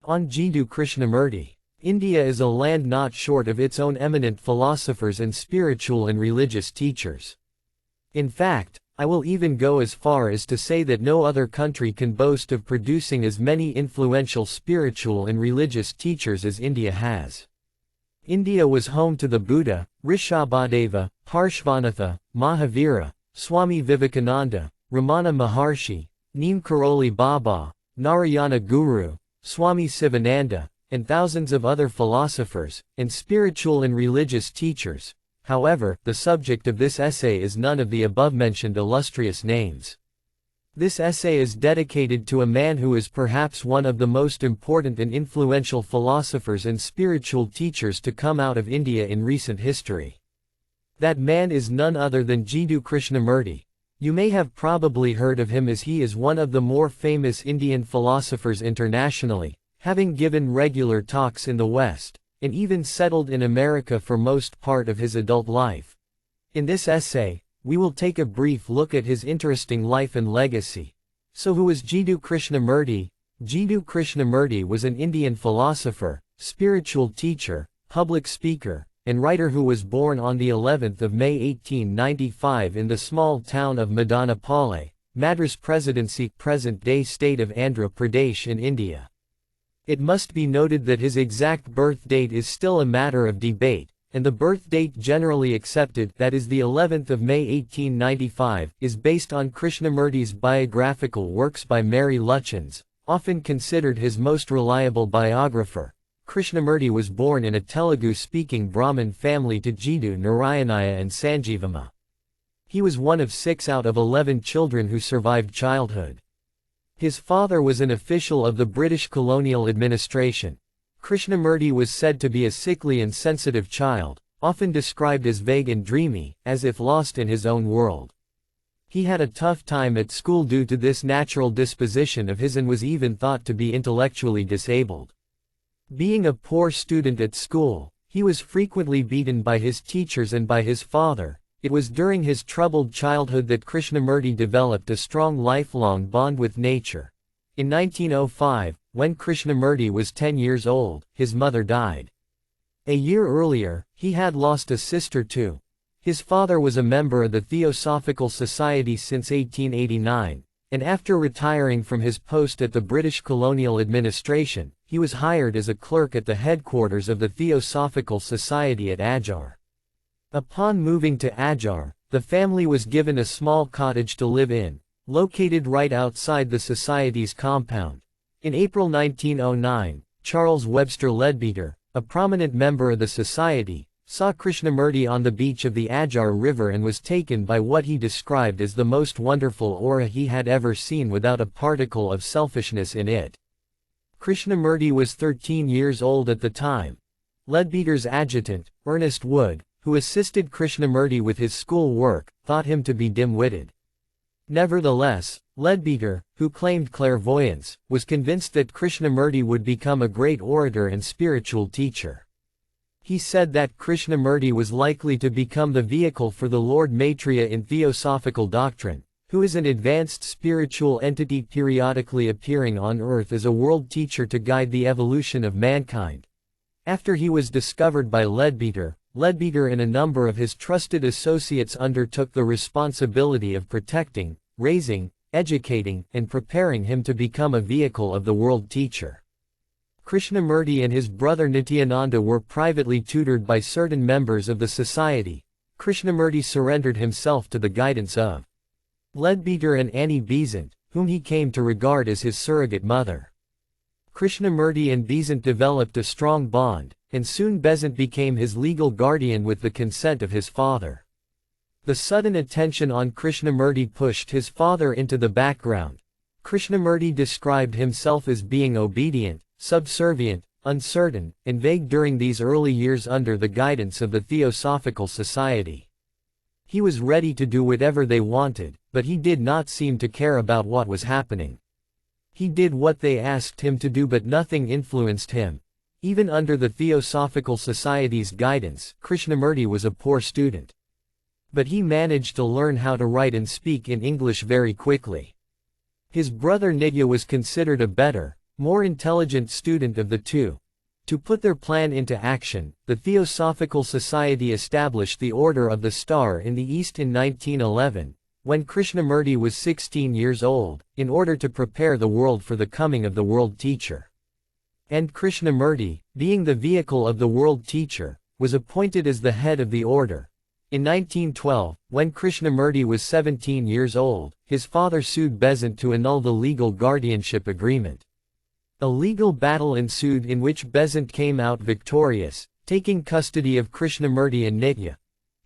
On Jiddu Krishnamurti. India is a land not short of its own eminent philosophers and spiritual and religious teachers. In fact, I will even go as far as to say that no other country can boast of producing as many influential spiritual and religious teachers as India has. India was home to the Buddha, Rishabhadeva, Parshvanatha, Mahavira, Swami Vivekananda, Ramana Maharshi, Neem Karoli Baba, Narayana Guru, Swami Sivananda, and thousands of other philosophers, and spiritual and religious teachers. However, the subject of this essay is none of the above-mentioned illustrious names. This essay is dedicated to a man who is perhaps one of the most important and influential philosophers and spiritual teachers to come out of India in recent history. That man is none other than Jiddu Krishnamurti. You may have probably heard of him as he is one of the more famous Indian philosophers internationally, having given regular talks in the West, and even settled in America for most part of his adult life. In this essay, we will take a brief look at his interesting life and legacy. So who was Jiddu Krishnamurti? Jiddu Krishnamurti was an Indian philosopher, spiritual teacher, public speaker, and writer who was born on the 11th of May 1895 in the small town of Madanapalli, Madras Presidency, present-day state of Andhra Pradesh in India. It must be noted that his exact birth date is still a matter of debate, and the birth date generally accepted, that is the 11th of May 1895, is based on Krishnamurti's biographical works by Mary Lutyens, often considered his most reliable biographer. Krishnamurti was born in a Telugu-speaking Brahmin family to Jiddu Narayanaya and Sanjeevamma. He was one of 6 out of 11 children who survived childhood. His father was an official of the British colonial administration. Krishnamurti was said to be a sickly and sensitive child, often described as vague and dreamy, as if lost in his own world. He had a tough time at school due to this natural disposition of his and was even thought to be intellectually disabled. Being a poor student at school, he was frequently beaten by his teachers and by his father. It was during his troubled childhood that Krishnamurti developed a strong lifelong bond with nature. In 1905, when Krishnamurti was 10 years old, his mother died. A year earlier, he had lost a sister too. His father was a member of the Theosophical Society since 1889, and after retiring from his post at the British colonial administration, he was hired as a clerk at the headquarters of the Theosophical Society at Adyar. Upon moving to Adyar, the family was given a small cottage to live in, located right outside the Society's compound. In April 1909, Charles Webster Leadbeater, a prominent member of the Society, saw Krishnamurti on the beach of the Adyar River and was taken by what he described as the most wonderful aura he had ever seen without a particle of selfishness in it. Krishnamurti was 13 years old at the time. Leadbeater's adjutant, Ernest Wood, who assisted Krishnamurti with his school work, thought him to be dim-witted. Nevertheless, Leadbeater, who claimed clairvoyance, was convinced that Krishnamurti would become a great orator and spiritual teacher. He said that Krishnamurti was likely to become the vehicle for the Lord Maitreya in theosophical doctrine, who is an advanced spiritual entity periodically appearing on earth as a world teacher to guide the evolution of mankind. After he was discovered by Leadbeater, Leadbeater and a number of his trusted associates undertook the responsibility of protecting, raising, educating, and preparing him to become a vehicle of the world teacher. Krishnamurti and his brother Nityananda were privately tutored by certain members of the society. Krishnamurti surrendered himself to the guidance of Leadbeater and Annie Besant, whom he came to regard as his surrogate mother. Krishnamurti and Besant developed a strong bond, and soon Besant became his legal guardian with the consent of his father. The sudden attention on Krishnamurti pushed his father into the background. Krishnamurti described himself as being obedient, subservient, uncertain, and vague during these early years under the guidance of the Theosophical Society. He was ready to do whatever they wanted, but he did not seem to care about what was happening. He did what they asked him to do, but nothing influenced him. Even under the Theosophical Society's guidance, Krishnamurti was a poor student. But he managed to learn how to write and speak in English very quickly. His brother Nitya was considered a better, more intelligent student of the two. To put their plan into action, the Theosophical Society established the Order of the Star in the East in 1911, when Krishnamurti was 16 years old, in order to prepare the world for the coming of the world teacher. And Krishnamurti, being the vehicle of the world teacher, was appointed as the head of the order. In 1912, when Krishnamurti was 17 years old, his father sued Besant to annul the legal guardianship agreement. A legal battle ensued in which Besant came out victorious, taking custody of Krishnamurti and Nitya.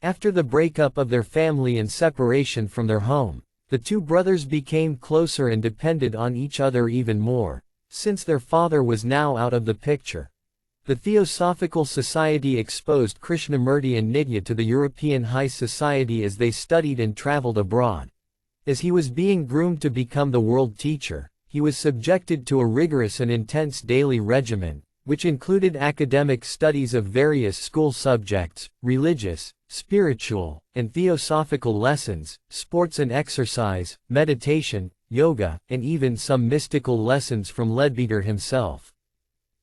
After the breakup of their family and separation from their home, the two brothers became closer and depended on each other even more, since their father was now out of the picture. The Theosophical Society exposed Krishnamurti and Nitya to the European high society as they studied and traveled abroad. As he was being groomed to become the world teacher, he was subjected to a rigorous and intense daily regimen, which included academic studies of various school subjects, religious, spiritual, and theosophical lessons, sports and exercise, meditation, yoga, and even some mystical lessons from Leadbeater himself.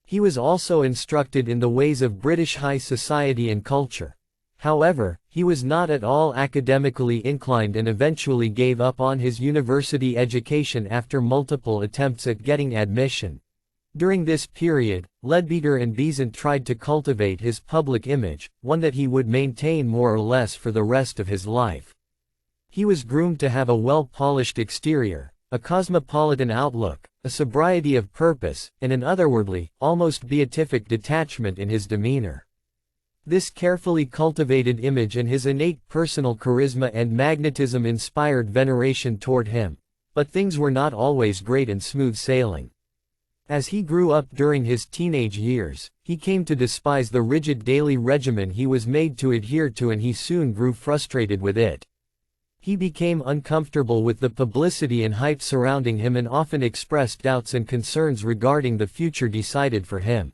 He was also instructed in the ways of British high society and culture. However, he was not at all academically inclined and eventually gave up on his university education after multiple attempts at getting admission. During this period, Leadbeater and Besant tried to cultivate his public image, one that he would maintain more or less for the rest of his life. He was groomed to have a well-polished exterior, a cosmopolitan outlook, a sobriety of purpose, and an otherworldly, almost beatific detachment in his demeanor. This carefully cultivated image and his innate personal charisma and magnetism inspired veneration toward him, but things were not always great and smooth sailing. As he grew up during his teenage years, he came to despise the rigid daily regimen he was made to adhere to, and he soon grew frustrated with it. He became uncomfortable with the publicity and hype surrounding him and often expressed doubts and concerns regarding the future decided for him.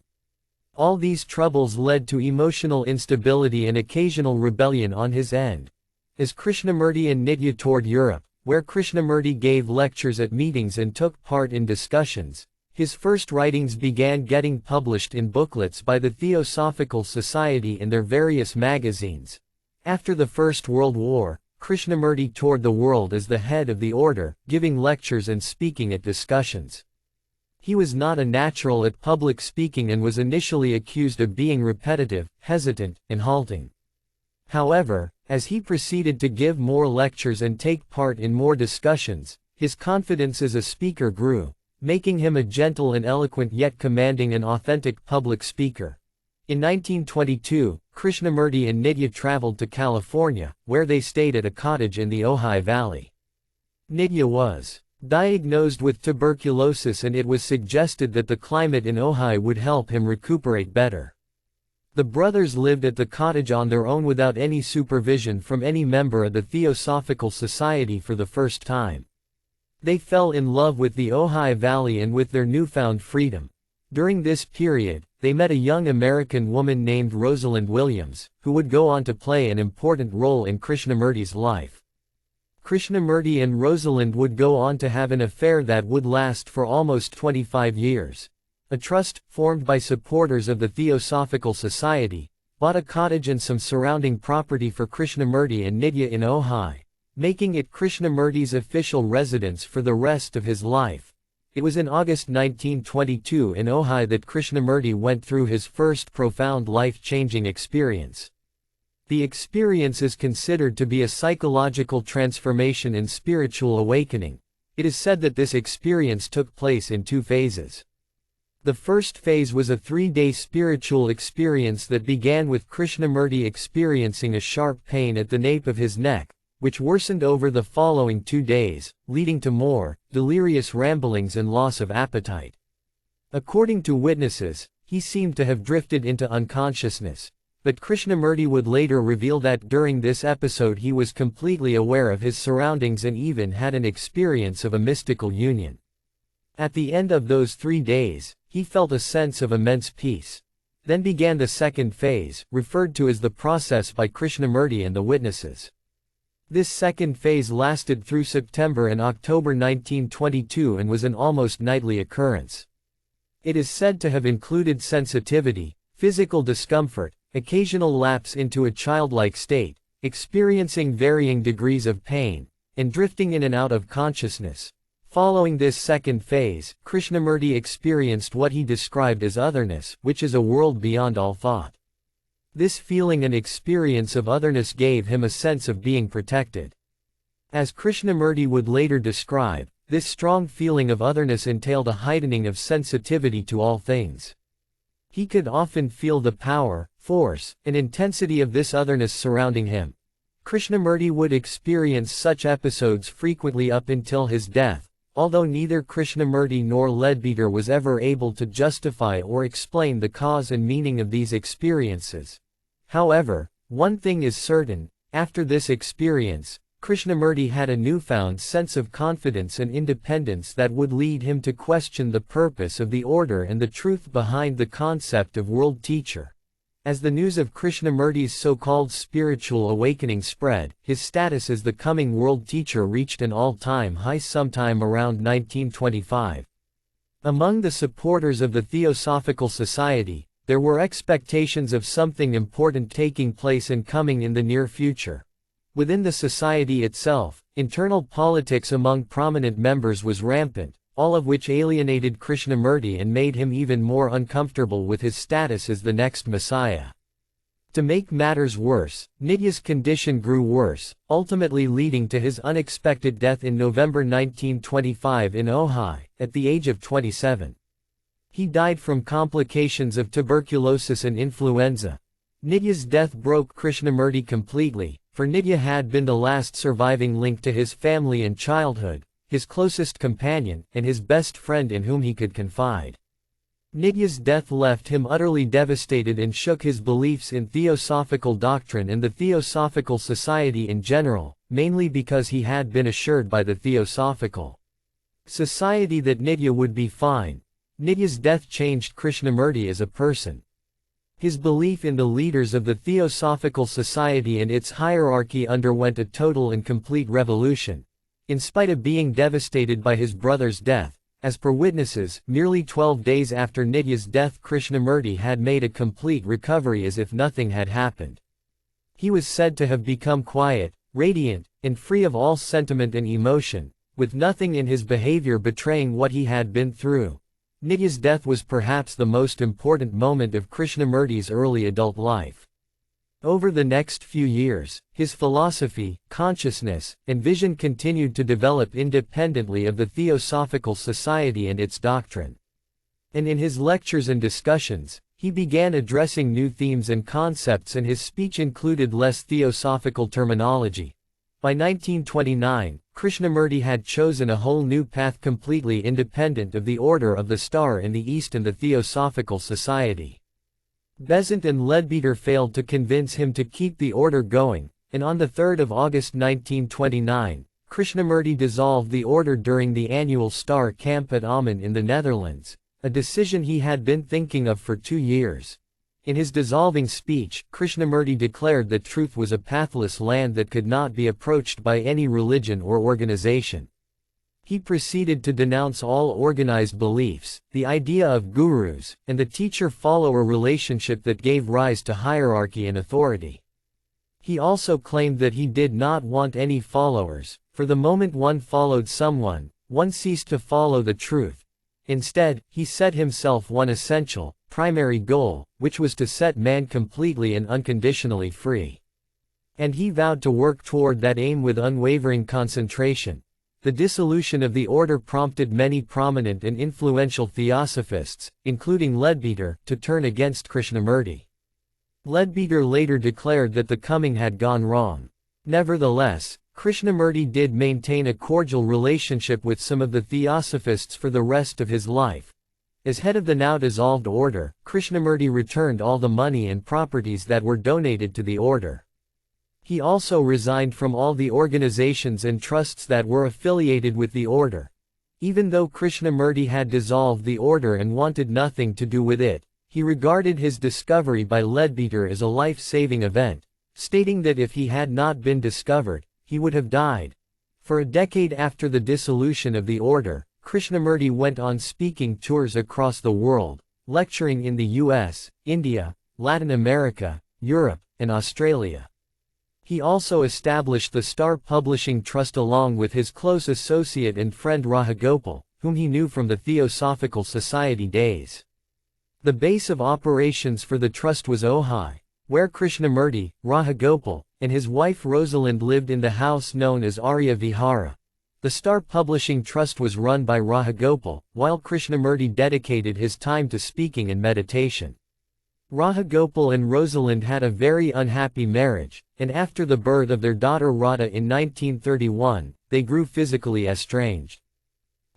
All these troubles led to emotional instability and occasional rebellion on his end. As Krishnamurti and Nitya toured Europe, where Krishnamurti gave lectures at meetings and took part in discussions, his first writings began getting published in booklets by the Theosophical Society and their various magazines. After the First World War, Krishnamurti toured the world as the head of the order, giving lectures and speaking at discussions. He was not a natural at public speaking and was initially accused of being repetitive, hesitant, and halting. However, as he proceeded to give more lectures and take part in more discussions, his confidence as a speaker grew, making him a gentle and eloquent yet commanding and authentic public speaker. In 1922, Krishnamurti and Nitya traveled to California, where they stayed at a cottage in the Ojai Valley. Nitya was diagnosed with tuberculosis, and it was suggested that the climate in Ojai would help him recuperate better. The brothers lived at the cottage on their own without any supervision from any member of the Theosophical Society for the first time. They fell in love with the Ojai Valley and with their newfound freedom. During this period, they met a young American woman named Rosalind Williams, who would go on to play an important role in Krishnamurti's life. Krishnamurti and Rosalind would go on to have an affair that would last for almost 25 years. A trust, formed by supporters of the Theosophical Society, bought a cottage and some surrounding property for Krishnamurti and Nitya in Ojai, making it Krishnamurti's official residence for the rest of his life. It was in August 1922 in Ojai that Krishnamurti went through his first profound life-changing experience. The experience is considered to be a psychological transformation and spiritual awakening. It is said that this experience took place in two phases. The first phase was a 3-day spiritual experience that began with Krishnamurti experiencing a sharp pain at the nape of his neck, which worsened over the following 2 days, leading to more delirious ramblings and loss of appetite. According to witnesses, he seemed to have drifted into unconsciousness, but Krishnamurti would later reveal that during this episode he was completely aware of his surroundings and even had an experience of a mystical union. At the end of those 3 days, he felt a sense of immense peace. Then began the second phase, referred to as the process by Krishnamurti and the witnesses. This second phase lasted through September and October 1922 and was an almost nightly occurrence. It is said to have included sensitivity, physical discomfort, occasional lapse into a childlike state, experiencing varying degrees of pain, and drifting in and out of consciousness. Following this second phase, Krishnamurti experienced what he described as otherness, which is a world beyond all thought. This feeling and experience of otherness gave him a sense of being protected. As Krishnamurti would later describe, this strong feeling of otherness entailed a heightening of sensitivity to all things. He could often feel the power, force, and intensity of this otherness surrounding him. Krishnamurti would experience such episodes frequently up until his death, although neither Krishnamurti nor Leadbeater was ever able to justify or explain the cause and meaning of these experiences. However, one thing is certain: after this experience, Krishnamurti had a newfound sense of confidence and independence that would lead him to question the purpose of the order and the truth behind the concept of world teacher. As the news of Krishnamurti's so-called spiritual awakening spread, his status as the coming world teacher reached an all-time high sometime around 1925. Among the supporters of the Theosophical Society, there were expectations of something important taking place and coming in the near future. Within the society itself, internal politics among prominent members was rampant, all of which alienated Krishnamurti and made him even more uncomfortable with his status as the next Messiah. To make matters worse, Nitya's condition grew worse, ultimately leading to his unexpected death in November 1925 in Ojai, at the age of 27. He died from complications of tuberculosis and influenza. Nitya's death broke Krishnamurti completely, for Nitya had been the last surviving link to his family and childhood, his closest companion, and his best friend in whom he could confide. Nitya's death left him utterly devastated and shook his beliefs in Theosophical doctrine and the Theosophical Society in general, mainly because he had been assured by the Theosophical Society that Nitya would be fine. Nitya's death changed Krishnamurti as a person. His belief in the leaders of the Theosophical Society and its hierarchy underwent a total and complete revolution. In spite of being devastated by his brother's death, as per witnesses, merely 12 days after Nitya's death Krishnamurti had made a complete recovery as if nothing had happened. He was said to have become quiet, radiant, and free of all sentiment and emotion, with nothing in his behavior betraying what he had been through. Nitya's death was perhaps the most important moment of Krishnamurti's early adult life. Over the next few years, his philosophy, consciousness, and vision continued to develop independently of the Theosophical Society and its doctrine. And in his lectures and discussions, he began addressing new themes and concepts, and his speech included less theosophical terminology. By 1929, Krishnamurti had chosen a whole new path completely independent of the Order of the Star in the East and the Theosophical Society. Besant and Leadbeater failed to convince him to keep the order going, and on 3 August 1929, Krishnamurti dissolved the order during the annual Star Camp at Amen in the Netherlands, a decision he had been thinking of for 2 years. In his dissolving speech, Krishnamurti declared that truth was a pathless land that could not be approached by any religion or organization. He proceeded to denounce all organized beliefs, the idea of gurus, and the teacher-follower relationship that gave rise to hierarchy and authority. He also claimed that he did not want any followers, for the moment one followed someone, one ceased to follow the truth. Instead, he set himself one essential, primary goal, which was to set man completely and unconditionally free. And he vowed to work toward that aim with unwavering concentration. The dissolution of the order prompted many prominent and influential theosophists, including Leadbeater, to turn against Krishnamurti. Leadbeater later declared that the coming had gone wrong. Nevertheless, Krishnamurti did maintain a cordial relationship with some of the theosophists for the rest of his life. As head of the now dissolved order, Krishnamurti returned all the money and properties that were donated to the order. He also resigned from all the organizations and trusts that were affiliated with the order. Even though Krishnamurti had dissolved the order and wanted nothing to do with it, he regarded his discovery by Leadbeater as a life-saving event, stating that if he had not been discovered, he would have died. For a decade after the dissolution of the order, Krishnamurti went on speaking tours across the world, lecturing in the US, India, Latin America, Europe, and Australia. He also established the Star Publishing Trust along with his close associate and friend Rahagopal, whom he knew from the Theosophical Society days. The base of operations for the trust was Ojai, where Krishnamurti, Rahagopal, and his wife Rosalind lived in the house known as Arya Vihara. The Star Publishing Trust was run by Rahagopal, while Krishnamurti dedicated his time to speaking and meditation. Rahagopal and Rosalind had a very unhappy marriage, and after the birth of their daughter Radha in 1931, they grew physically estranged.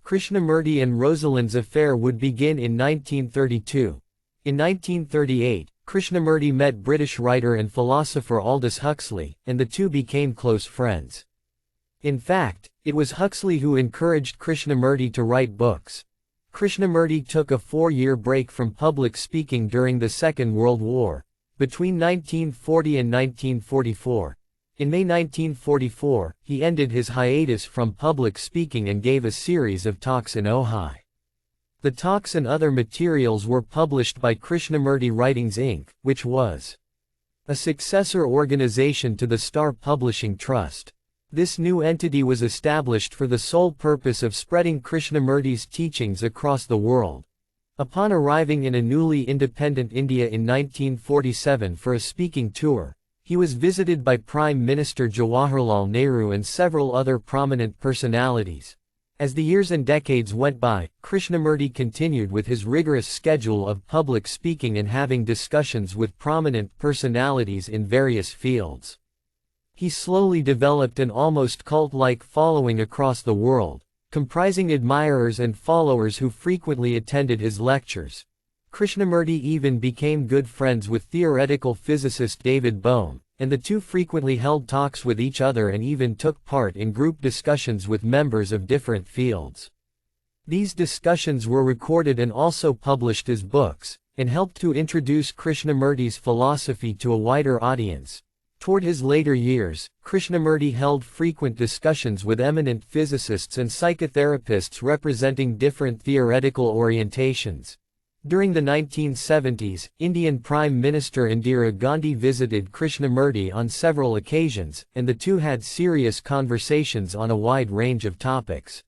Krishnamurti and Rosalind's affair would begin in 1932. In 1938, Krishnamurti met British writer and philosopher Aldous Huxley, and the two became close friends. In fact, it was Huxley who encouraged Krishnamurti to write books. Krishnamurti took a 4-year break from public speaking during the Second World War, between 1940 and 1944. In May 1944, he ended his hiatus from public speaking and gave a series of talks in Ojai. The talks and other materials were published by Krishnamurti Writings Inc., which was a successor organization to the Star Publishing Trust. This new entity was established for the sole purpose of spreading Krishnamurti's teachings across the world. Upon arriving in a newly independent India in 1947 for a speaking tour, he was visited by Prime Minister Jawaharlal Nehru and several other prominent personalities. As the years and decades went by, Krishnamurti continued with his rigorous schedule of public speaking and having discussions with prominent personalities in various fields. He slowly developed an almost cult-like following across the world, comprising admirers and followers who frequently attended his lectures. Krishnamurti even became good friends with theoretical physicist David Bohm, and the two frequently held talks with each other and even took part in group discussions with members of different fields. These discussions were recorded and also published as books, and helped to introduce Krishnamurti's philosophy to a wider audience. Toward his later years, Krishnamurti held frequent discussions with eminent physicists and psychotherapists representing different theoretical orientations. During the 1970s, Indian Prime Minister Indira Gandhi visited Krishnamurti on several occasions, and the two had serious conversations on a wide range of topics.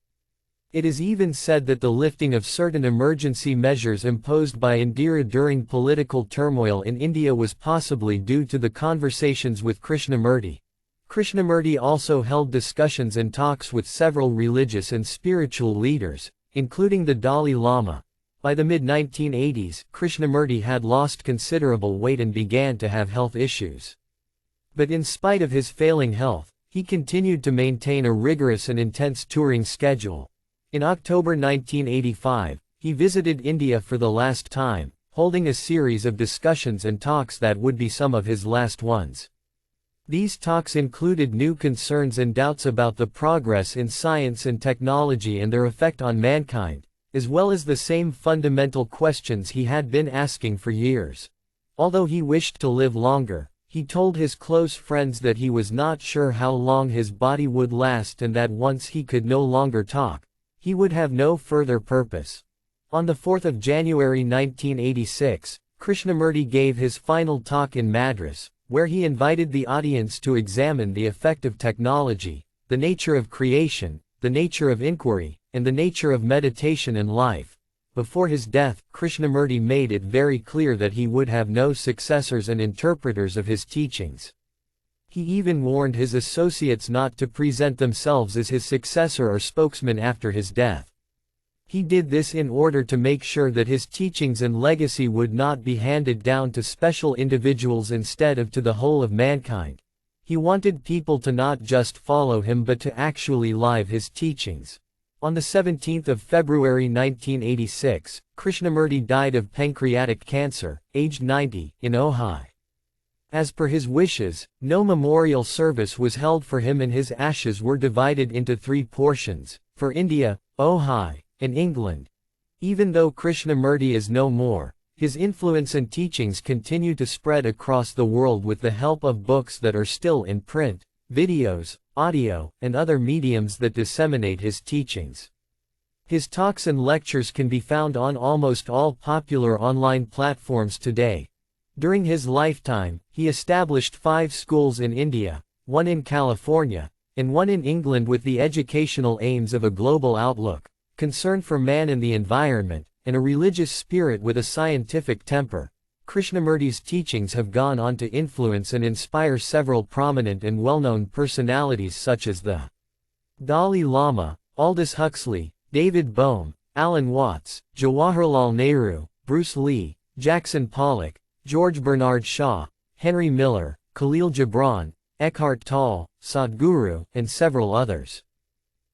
It is even said that the lifting of certain emergency measures imposed by Indira during political turmoil in India was possibly due to the conversations with Krishnamurti. Krishnamurti also held discussions and talks with several religious and spiritual leaders, including the Dalai Lama. By the mid-1980s, Krishnamurti had lost considerable weight and began to have health issues. But in spite of his failing health, he continued to maintain a rigorous and intense touring schedule. In October 1985, he visited India for the last time, holding a series of discussions and talks that would be some of his last ones. These talks included new concerns and doubts about the progress in science and technology and their effect on mankind, as well as the same fundamental questions he had been asking for years. Although he wished to live longer, he told his close friends that he was not sure how long his body would last and that once he could no longer talk, he would have no further purpose. On the 4th of January 1986, Krishnamurti gave his final talk in Madras, where he invited the audience to examine the effect of technology, the nature of creation, the nature of inquiry, and the nature of meditation and life. Before his death, Krishnamurti made it very clear that he would have no successors and interpreters of his teachings. He even warned his associates not to present themselves as his successor or spokesman after his death. He did this in order to make sure that his teachings and legacy would not be handed down to special individuals instead of to the whole of mankind. He wanted people to not just follow him but to actually live his teachings. On the 17th of February 1986, Krishnamurti died of pancreatic cancer, aged 90, in Ojai. As per his wishes, no memorial service was held for him and his ashes were divided into 3 portions, for India, Ojai, and England. Even though Krishnamurti is no more, his influence and teachings continue to spread across the world with the help of books that are still in print, videos, audio, and other mediums that disseminate his teachings. His talks and lectures can be found on almost all popular online platforms today. During his lifetime, he established 5 schools in India, 1 in California, and 1 in England with the educational aims of a global outlook, concern for man and the environment, and a religious spirit with a scientific temper. Krishnamurti's teachings have gone on to influence and inspire several prominent and well-known personalities such as the Dalai Lama, Aldous Huxley, David Bohm, Alan Watts, Jawaharlal Nehru, Bruce Lee, Jackson Pollock, George Bernard Shaw, Henry Miller, Khalil Gibran, Eckhart Tolle, Sadhguru, and several others.